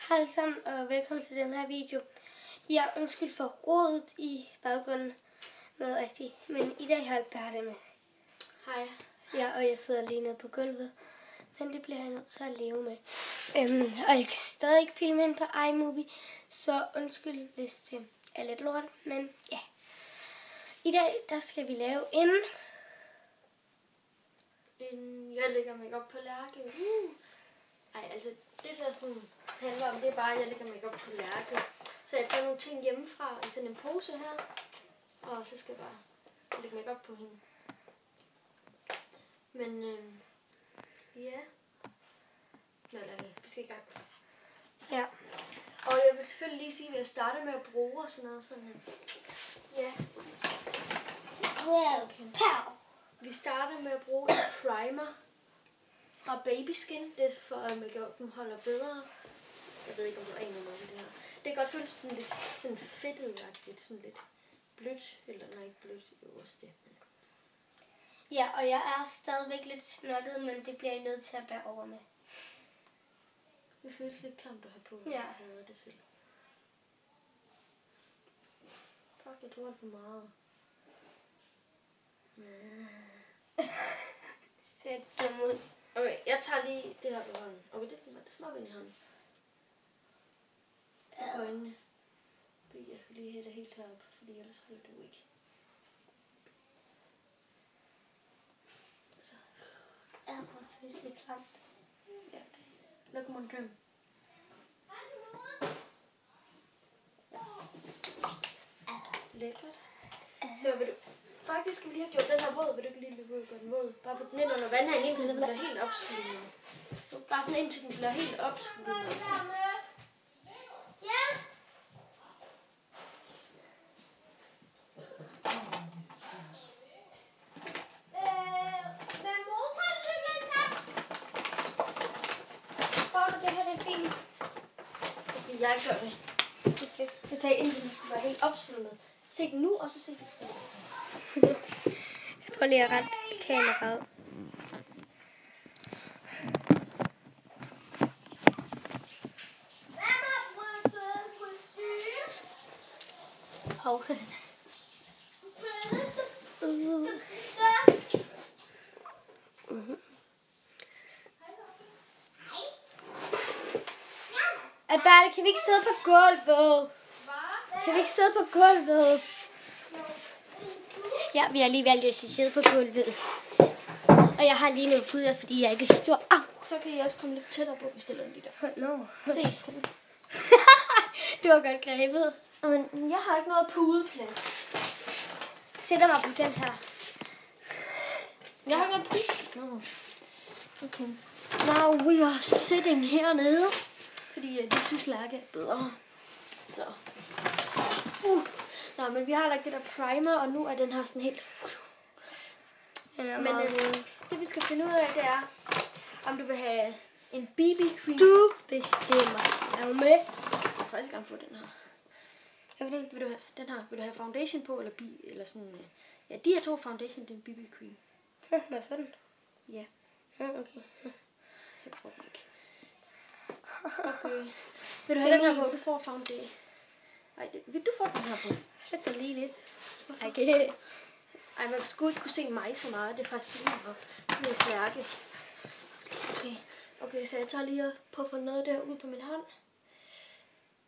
Hej alle sammen, og velkommen til den her video. Jeg undskyld for rodet i baggrunden. Noget rigtigt. Men i dag har jeg Bertha med. Hej. Ja, og jeg sidder lige nede på gulvet. Men det bliver jeg nødt til at leve med. Og jeg kan stadig ikke filme ind på iMovie. Så undskyld, hvis det er lidt lort. Men ja. I dag, der skal vi lave en... Jeg lægger mig op på lærke. Ej, altså det der sådan handler om, det er bare, at jeg lægger mig op på lærke. Så jeg tager nogle ting hjemmefra i sådan en pose her. Og så skal jeg bare lægge mig op på hende. Men ja. Nå, vi skal i gang. Ja. Og jeg vil selvfølgelig lige sige, at jeg starter med at bruge og sådan noget. Sådan, ja. Okay. Vi starter med at bruge en primer fra Baby Skin. Det er for, at make-up'en holder bedre. Jeg ved ikke, om du aner noget om det her. Det kan godt føles sådan lidt sådan fedtet-agtigt, sådan lidt blødt. Eller nej, ikke blødt, det er også det. Ja, og jeg er stadigvæk lidt snottet, men det bliver jeg nødt til at bære over med. Det føles lidt klamt at have på. Ja. Jeg hader det selv. Fuck, jeg tror det er for meget. Sæt dem ud. Okay, jeg tager lige det her på hånden. Okay, det smager ind i hånden. På øjnene. Fordi jeg skal lige have det helt herop, fordi ellers holder det jo ikke. Så. Hvor føles det klamt. Ja, luk munden til. Lækkert. Så vil du... Faktisk skal vi lige have gjort den her våd. Vil du ikke lige løbe ud og gøre den våd? Bare på den ind under vandhanen, indtil den bliver helt opsvulmet. Bare sådan indtil den bliver helt opsvulmet. Jeg gør det. Jeg sagde, indtil den skulle være helt opsvulmet. Se den nu, og så se den. Prøv lige at rette kameraet. Hov. Bertha, kan vi ikke sidde på gulvet? Kan vi ikke sidde på gulvet? Ja, vi har lige valgt at sidde på gulvet. Og jeg har lige nogle puder, fordi jeg ikke er så stor. Au! Så kan I også komme lidt tættere på, hvis det er lidt der. No. Se. Du har godt grebet. Men jeg har ikke noget pudeplads. Sætter mig på den her. Jeg har ikke noget pudeplads. No. Okay. Now we are sitting hernede. Fordi de synes, Lærke er bedre. Så. Nå, men vi har lagt det der primer, og nu er den her sådan helt... Men det vi skal finde ud af, det er, om du vil have en BB-cream. Du bestemmer. Er du med? Jeg vil faktisk gerne få den her. Hvad for den? Vil du have den her? Vil du have foundation på, eller sådan... Ja, de her to foundation, det er en BB-cream. Ja, hvad for den? Ja. Ja, okay. Jeg får den ikke. Okay. Vil du have den her på? Du får foundation. Nej, vil du få den her på? Sæt dig lige lidt. Okay. Ej, man skulle ikke kunne se mig så meget. Det er faktisk lige meget. Det er Lærke. Okay, så jeg tager lige og puffer noget der ud på min hånd.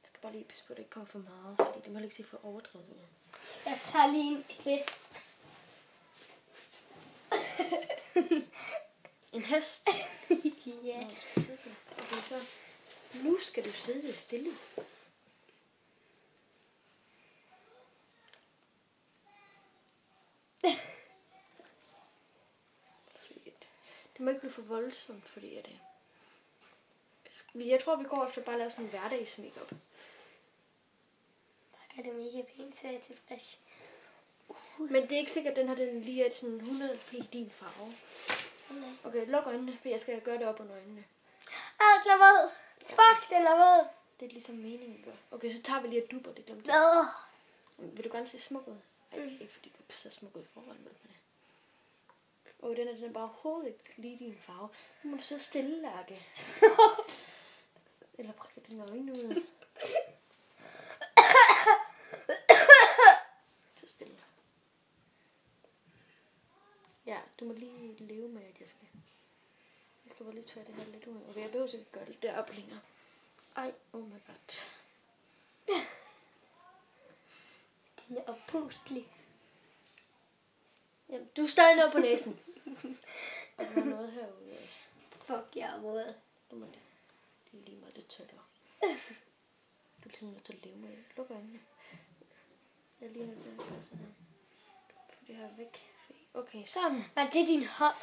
Jeg skal bare lige passe på, at det ikke kommer for meget, fordi det må ikke se for overdrevet. Jeg tager lige en hest. En hest? Ja. Nå, du skal sidde der. Okay, så nu skal du sidde stille. Det må ikke blive for voldsomt, fordi det. Jeg tror, vi går efter bare at lave sådan en hverdags-makeup. Er det mega pænt, så er jeg tilfreds. Men det er ikke sikkert, at den her den lige er sådan 100p din farve. Okay, luk øjnene, for jeg skal gøre det op under øjnene. Den er våd. Fuck, den er våd. Det er ligesom meningen gør. Okay, så tager vi lige et dupper, det glemte jeg. Vil du gerne se smuk ud? Ej, ikke fordi du ser smuk ud i forvejen, men den er bare overhovedet ikke lige din farve. Nu må du sidde stille, Lærke. Eller prikker dine øjne ud. Så stille. Ja, du må lige leve med, at jeg skal bare lige tvære det her lidt ud. Og jeg behøver ikke gøre det deroppe længere. Ej, oh my god. Den er oppustelig. Jamen, du er stadig nede på næsen. Og der er noget herude. Fuck, jeg er våd. Du må det. Det er lige meget, det tørre. Du er lige nødt til at leve med det. Luk øjnene. Jeg er lige nødt til at gøre sådan her. Få det her væk. Okay, sammen. Var det din hånd?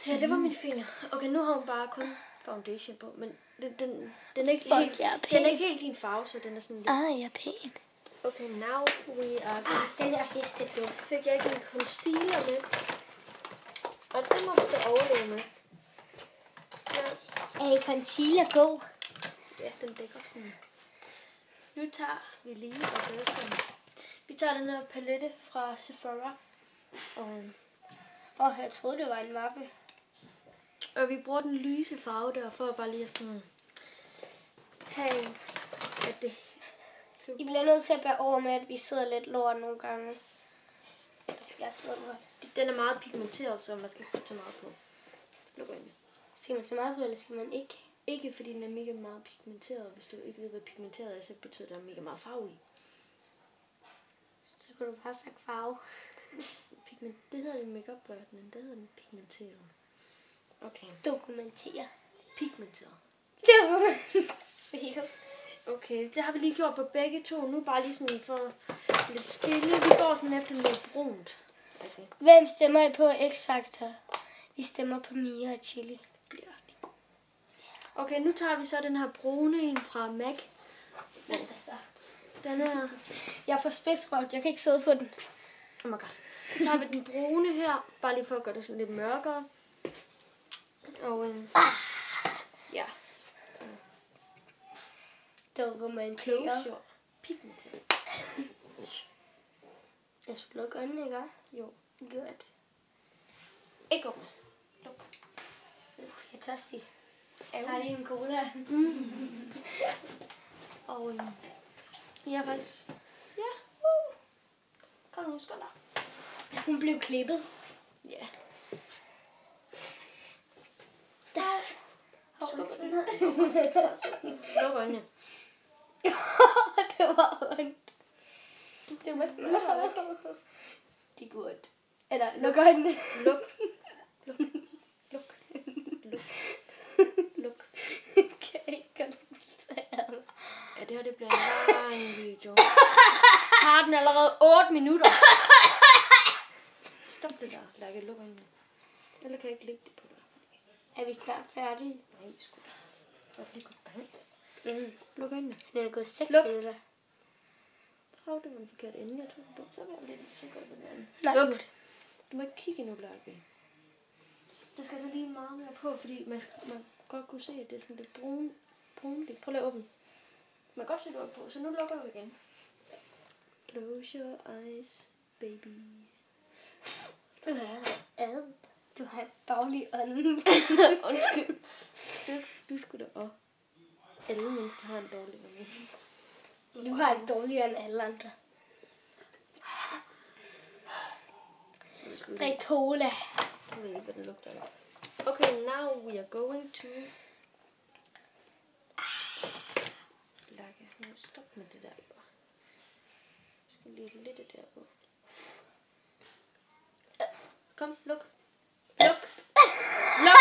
Ja, det var min finger. Okay, nu har hun bare kun foundation på, men den er ikke Fuck, helt, jeg er den er pæn. ikke helt din farve, så den er sådan lidt... Jeg er pæn. Okay, now we are... Den er hestedum. Fik jeg ikke en concealer med. Og den må du så overleve med. Ja. Er en concealer god? Ja, den dækker sådan. Nu tager vi lige og gør sådan. Vi tager den her palette fra Sephora. Og jeg troede, det var en mappe. Og vi bruger den lyse farve der, for at bare lige sådan have at det... I bliver nødt til at bære over med, at vi sidder lidt lort nogle gange. Jeg sidder lort. Den er meget pigmenteret, så man skal ikke få så meget på. Luk øjnene. Skal man så meget på, eller skal man ikke? Ikke fordi den er mega meget pigmenteret. Hvis du ikke ved, hvad pigmenteret er, så betyder det, at der er mega meget farve i. Så kunne du bare sagt farve. Det hedder det make-up-verdenen. Det hedder den pigmenteret. Okay. Dokumentere. Pigmenteret. Dokumentere. Okay, det har vi lige gjort på begge to. Nu bare lige sådan for lidt stille. Vi går sådan efter noget brunt. Okay. Hvem stemmer I på X-Factor? Vi stemmer på Mia og Chili. Ja, de er gode. Okay, nu tager vi så den her brune en fra MAC. Den er... Jeg får spidsrødt. Jeg kan ikke sidde på den. Oh my god. Så tager vi den brune her. Bare lige for at gøre det sådan lidt mørkere. Og ja. Dokumentere. Close your pigment. Jeg skulle lukke øjnene, ikke? Jo. Godt. Ikke åbne. Luk. Jeg er tørstig. Jeg tager lige en cola. Og ja, faktisk. Ja. Kom nu, skål der. Hun blev klippet. Ja. Der. Luk øjnene. Det var ondt. Det var sådan. Det er godt. Eller luk øjnene. Luk. Luk. Luk. Luk. Luk. Kan jeg ikke koncentrere mig? Ja, det her det bliver en lang video. Tager den allerede 8 minutter. Stop det der. Lærke, luk øjnene. Eller kan jeg ikke lægge det på dig? Er vi snart færdige? Nej, sgu da. Jeg lige godt behandlet. Luk øjnene. Det er gået 6 Luk. minutter. Hov, det var en forkert ende, jeg tog på. Så var jeg lidt så godt på den anden. Nej, Luk. godt. Du må ikke kigge nu, Lærke. Der skal så lige meget mere på, fordi man godt kunne se, at det er sådan lidt brunligt. Prøv lige at åbne. Man kan godt se, at du er på, så nu lukker du igen. Close your eyes, baby. Du har en dårlig ånd. Undskyld. Du skulle da også. Alle mennesker har en dårlig ånd. Du har en dårligere end alle andre. Drik cola. Jeg ved ikke, hvad det lugter af. Okay, now we are going to... Lærke, nu stop med det der. Jeg skal lige lidt der på. Kom, luk. Luk. Luk.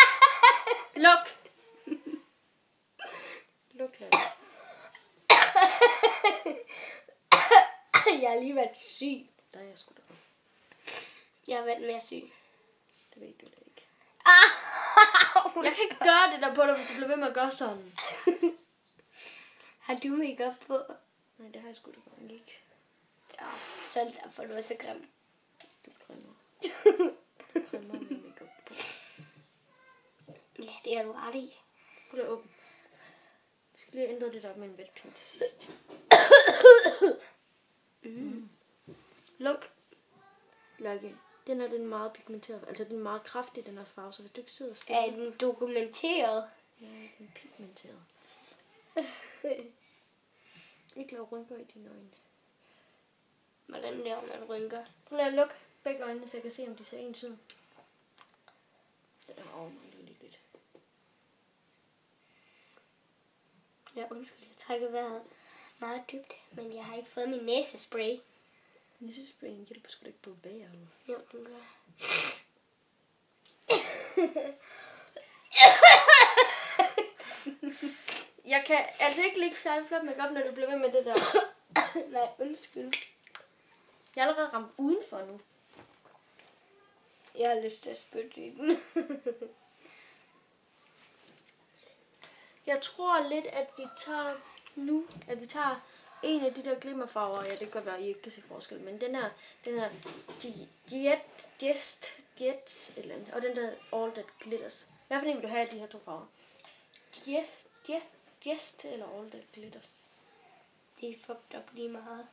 Luk. Luk, Lærke. Jeg har lige været syg. Der er jeg sgu da. Jeg har været mere syg. Det ved du da ikke. Jeg kan ikke gøre det der på dig, hvis du bliver ved med at gøre sådan. Har du makeup på? Nej, det har jeg sgu da godt ikke. Ja, så er det derfor, du er så grim. Du grimmer. Du grimmer med makeup på. Ja, det er du ret i. Prøv lige at åbne. Vi skal lige ændre det der med en vatpind til sidst. Luk. Lærke. Den er meget pigmenteret. Altså den er meget kraftig, den her farve. Så hvis du ikke sidder stille. Er den dokumenteret? Ja, den er pigmenteret. Ikke lave rynker i dine øjne. Hvordan laver man rynker? Prøv at lukke begge øjnene, så jeg kan se, om de ser ens ud. Det der mangler lige lidt. Ja, undskyld, jeg trækker vejret meget dybt, men jeg har ikke fået min næsespray. Næsesprayen hjælper sgu da ikke på vejret. Jo, den gør. Jeg kan altså ikke ligge særlig flot make op, når du bliver ved med det der. Nej, undskyld. Jeg er allerede ramt udenfor nu. Jeg har lyst til at spytte i den. Jeg tror lidt, at vi tager en af de der glimmerfarver. Ja, det kan godt være, at I ikke kan se forskel, men den her Jet eller andet, og den der All That Glitters. Hvad for en vil du have af de her to farver? Jet eller All That Glitters? De er fucked op lige meget.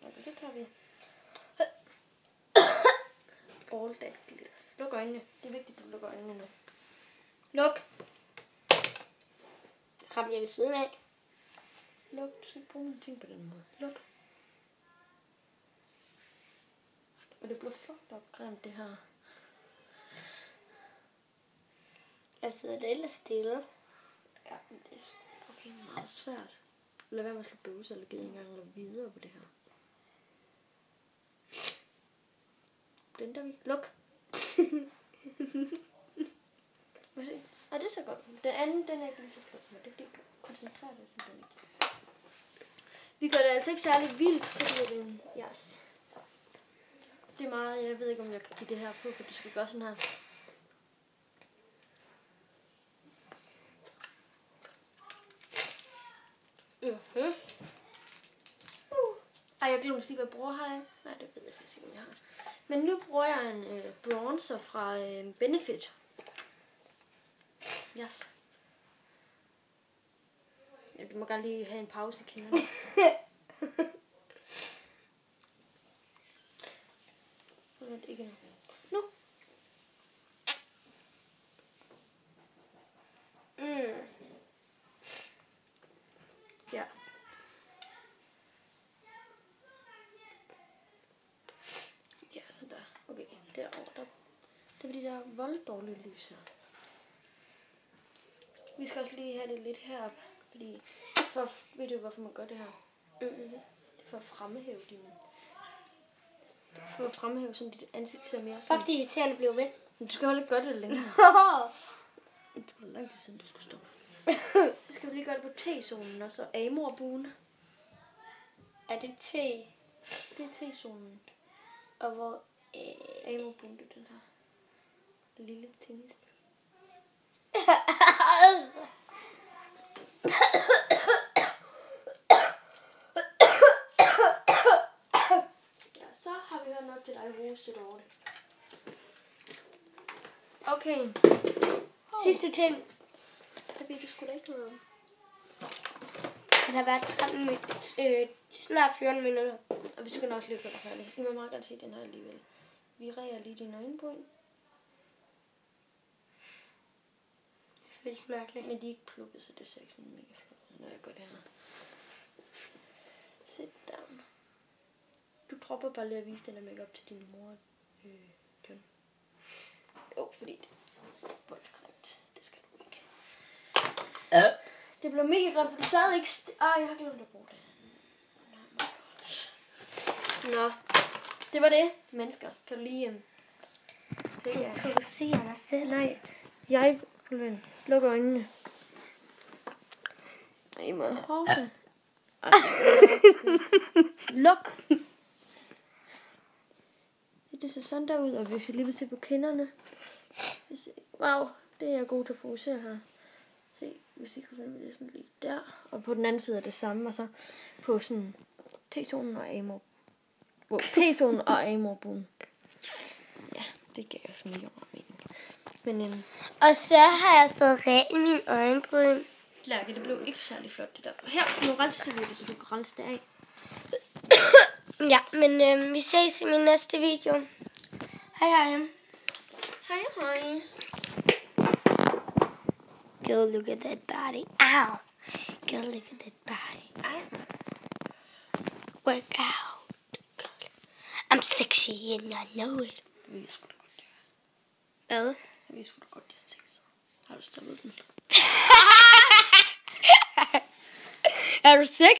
Okay, så tager vi All That Glitters. Luk øjnene. Det er vigtigt, at du lukker øjnene nu. Luk. Ramte jeg ved siden af? Luk. Du skal ikke bruge ting på den måde. Luk. Og det bliver fucked op grimt, det her. Jeg sidder lidt stille. Ja, men det er fucking meget svært. Lad være med at slå bøvse, eller gider ikke engang lade videre på det her. Blender vi. Luk. Må se. Ah, det er så godt. Den anden, den er ikke lige så flot. Men det er fordi, du koncentrerer dig, så den ikke. Vi gør det altså ikke særlig vildt, fordi det er yes. Det er meget, jeg ved ikke, om jeg kan give det her på, for du skal gøre sådan her. Mhm. Ej, jeg glemte at sige, hvad jeg bruger her. Nej, det ved jeg faktisk ikke, om jeg har. Men nu bruger jeg en bronzer fra Benefit. Yes. Ja, du må gerne lige have en pause i kinderne. Ikke nu. Nu. Ja. Ja, sådan der. Okay, derovre. Det er fordi, der er volddårlige lys her. Vi skal også lige have det lidt heroppe, fordi ved du, hvorfor man gør det her? Det er for at fremhæve sådan dit ansigt ser mere sådan. Fuck, det er irriterende blev ved. Men du skal holde gøre det længere. Det var lang tid siden, du skulle stå. Så skal vi lige gøre det på T-zonen og så Amor-buen. Er det T? Det er T-zonen. Og hvor... Amor-buen, det er den her. Den lille tingest. Ja, så har vi hørt nok til dig hostet over det. Okay. Sidste ting. Der ved du sgu da ikke noget om. Det har været 13 minutter. Snart 14 minutter. Og vi skal nok lige gøre det færdigt. I må meget gerne se den her alligevel. Vi reger lige dine øjenbryn. Det føles mærkeligt. Men de er ikke plukket, så det ser ikke sådan mega flot, når jeg gør det her. Sit down. Du dropper bare lige at vise den der make-up til din mor, John. Jo, fordi det er voldgrimt. Det skal du ikke. Det blev mega grimt, for du sad ikke... jeg har glemt at bruge det. Nå, det var det, mennesker. Kan du lige introducere dig selv? Nej, jeg... Luk øjnene. I må pause. Luk. Det ser sådan der ud, og hvis jeg lige vil se på kinderne. Wow, det er jeg god til at fokusere her. Se, hvis I kan finde det sådan lige der. Og på den anden side er det samme, og så på sådan T-zonen og Amor. T-zonen og Amor-buen. Ja, det gav jeg sådan lige over mening. Men, og så har jeg fået rent min øjenbryn. Lærke, det blev ikke særlig flot det der. Her, nu renser vi det, så du kan rense det af. Ja, men vi ses i min næste video. Hej hej. Hej hej. Go look at that body. Ow. Girl, look at that body. Work out. Girl. I'm sexy and I know it. Det ved jeg sgu da godt, det Hvad? er. Det ved jeg sgu da godt, det er sex. Har du stoppet den? Er du sikker?